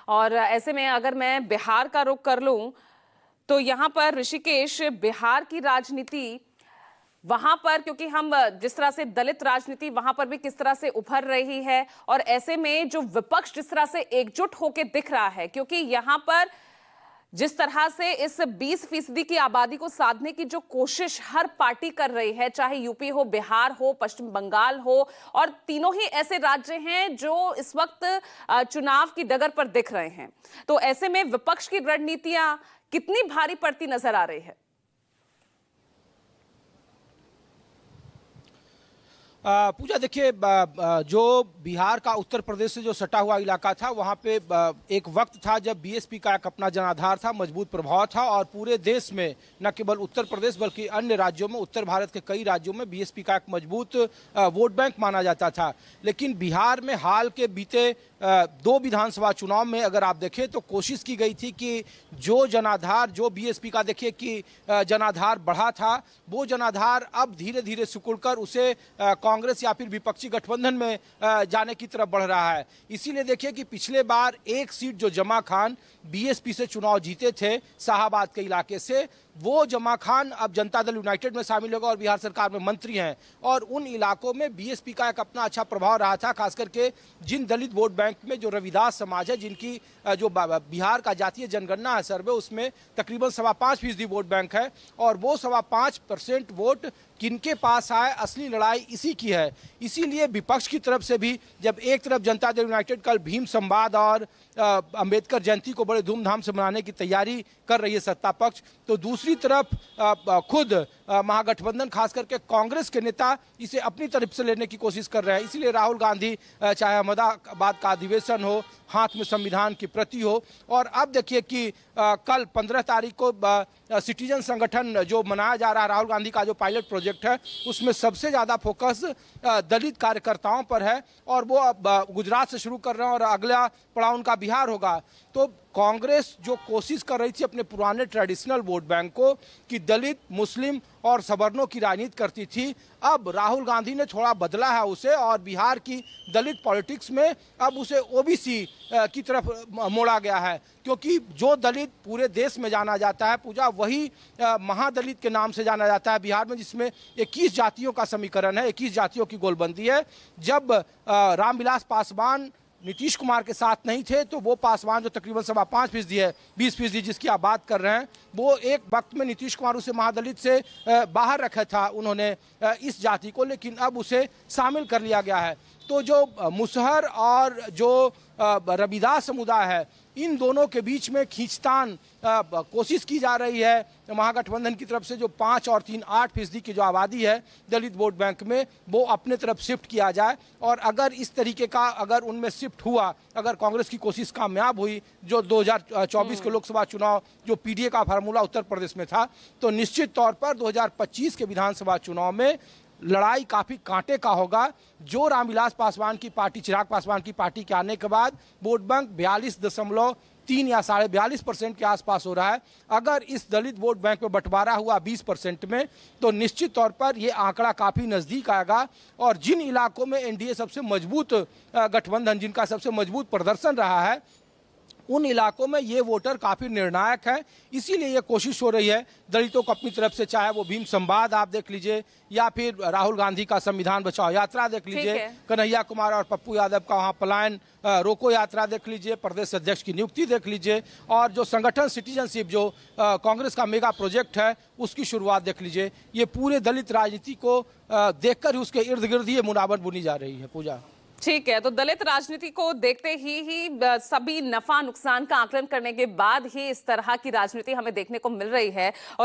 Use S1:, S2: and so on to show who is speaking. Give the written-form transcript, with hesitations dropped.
S1: और ऐसे में अगर मैं बिहार का रुख कर लूं तो यहाँ पर ऋषिकेश, बिहार की राजनीति वहां पर, क्योंकि हम जिस तरह से दलित राजनीति वहां पर भी किस तरह से उभर रही है, और ऐसे में जो विपक्ष जिस तरह से एकजुट होकर दिख रहा है, क्योंकि यहां पर जिस तरह से इस 20% की आबादी को साधने की जो कोशिश हर पार्टी कर रही है, चाहे यूपी हो, बिहार हो, पश्चिम बंगाल हो, और तीनों ही ऐसे राज्य हैं जो इस वक्त चुनाव की डगर पर दिख रहे हैं, तो ऐसे में विपक्ष की रणनीतियां कितनी भारी पड़ती नजर आ रही है?
S2: पूजा, देखिए, जो बिहार का उत्तर प्रदेश से जो सटा हुआ इलाका था, वहाँ पे एक वक्त था जब बीएसपी का एक अपना जनाधार था, मजबूत प्रभाव था, और पूरे देश में न केवल उत्तर प्रदेश बल्कि अन्य राज्यों में, उत्तर भारत के कई राज्यों में बीएसपी का एक मजबूत वोट बैंक माना जाता था। लेकिन बिहार में हाल के बीते 2 विधानसभा चुनाव में अगर आप देखें तो कोशिश की गई थी कि जो जनाधार, जो बीएसपी का देखिए कि जनाधार बढ़ा था, वो जनाधार अब धीरे धीरे सिकुड़कर उसे कांग्रेस या फिर विपक्षी गठबंधन में जाने की तरफ बढ़ रहा है। इसीलिए देखिए कि पिछले बार एक सीट जो जमा खान बीएसपी से चुनाव जीते थे शाहाबाद के इलाके से, वो जमा खान अब जनता दल यूनाइटेड में शामिल होगा और बिहार सरकार में मंत्री हैं, और उन इलाकों में बीएसपी का एक अपना अच्छा प्रभाव रहा था, खास करके जिन दलित वोट बैंक में जो रविदास समाज है, जिनकी जो बिहार का जातीय जनगणना है सर्वे, उसमें तकरीबन 5.25% वोट बैंक है, और वो 5.25% वोट किनके पास आए, असली लड़ाई इसी की है। इसीलिए विपक्ष की तरफ से भी जब एक तरफ जनता दल यूनाइटेड कल भीम संवाद और अंबेडकर जयंती को बड़े धूमधाम से मनाने की तैयारी कर रही है सत्ता पक्ष, तो दूसरी तरफ खुद महागठबंधन खास करके कांग्रेस के नेता इसे अपनी तरफ से लेने की कोशिश कर रहे हैं। इसीलिए राहुल गांधी, चाहे अहमदाबाद का अधिवेशन हो, हाथ में संविधान की प्रति हो, और अब देखिए कि कल 15 तारीख को सिटीजन संगठन जो मनाया जा रहा है, राहुल गांधी का जो पायलट प्रोजेक्ट है, उसमें सबसे ज़्यादा फोकस दलित कार्यकर्ताओं पर है, और वो अब गुजरात से शुरू कर रहे हैं और अगला पड़ाव उनका बिहार होगा। तो कांग्रेस जो कोशिश कर रही थी अपने पुराने ट्रेडिशनल वोट बैंक को कि दलित, मुस्लिम और सवर्णों की राजनीति करती थी, अब राहुल गांधी ने थोड़ा बदला है उसे, और बिहार की दलित पॉलिटिक्स में अब उसे ओबीसी की तरफ मोड़ा गया है, क्योंकि जो दलित पूरे देश में जाना जाता है पूजा, वही महादलित के नाम से जाना जाता है बिहार में, जिसमें 21 जातियों का समीकरण है, 21 जातियों की गोलबंदी है। जब रामविलास पासवान नीतीश कुमार के साथ नहीं थे, तो वो पासवान जो तकरीबन 5.25% है, 20% जिसकी आप बात कर रहे हैं, वो एक वक्त में नीतीश कुमार उसे महादलित से बाहर रखा था उन्होंने इस जाति को, लेकिन अब उसे शामिल कर लिया गया है। तो जो मुसहर और जो रविदास समुदाय है, इन दोनों के बीच में खींचतान कोशिश की जा रही है महागठबंधन की तरफ से, जो 5 और 3 8% की जो आबादी है दलित वोट बैंक में, वो अपने तरफ शिफ्ट किया जाए। और अगर इस तरीके का अगर उनमें शिफ्ट हुआ, अगर कांग्रेस की कोशिश कामयाब हुई, जो 2024 के लोकसभा चुनाव जो पीडीए का फार्मूला उत्तर प्रदेश में था, तो निश्चित तौर पर 2025 के विधानसभा चुनाव में लड़ाई काफी कांटे का होगा। जो रामविलास पासवान की पार्टी, चिराग पासवान की पार्टी के आने के बाद वोट बैंक 42.3 या 42.5% के आसपास हो रहा है, अगर इस दलित वोट बैंक में बंटवारा हुआ 20% में, तो निश्चित तौर पर यह आंकड़ा काफी नजदीक आएगा। और जिन इलाकों में एनडीए सबसे मजबूत गठबंधन, जिनका सबसे मजबूत प्रदर्शन रहा है, उन इलाकों में ये वोटर काफी निर्णायक है। इसीलिए ये कोशिश हो रही है दलितों को अपनी तरफ से, चाहे वो भीम संवाद आप देख लीजिए, या फिर राहुल गांधी का संविधान बचाओ यात्रा देख लीजिए, कन्हैया कुमार और पप्पू यादव का वहाँ पलायन रोको यात्रा देख लीजिए, प्रदेश अध्यक्ष की नियुक्ति देख लीजिए, और जो संगठन सिटीजनशिप जो कांग्रेस का मेगा प्रोजेक्ट है, उसकी शुरुआत देख लीजिए। ये पूरे दलित राजनीति को देखकर ही उसके इर्द गिर्द ये मुनावर बुनी जा रही है। पूजा,
S1: ठीक है, तो दलित राजनीति को देखते ही सभी नफा नुकसान का आकलन करने के बाद ही इस तरह की राजनीति हमें देखने को मिल रही है। और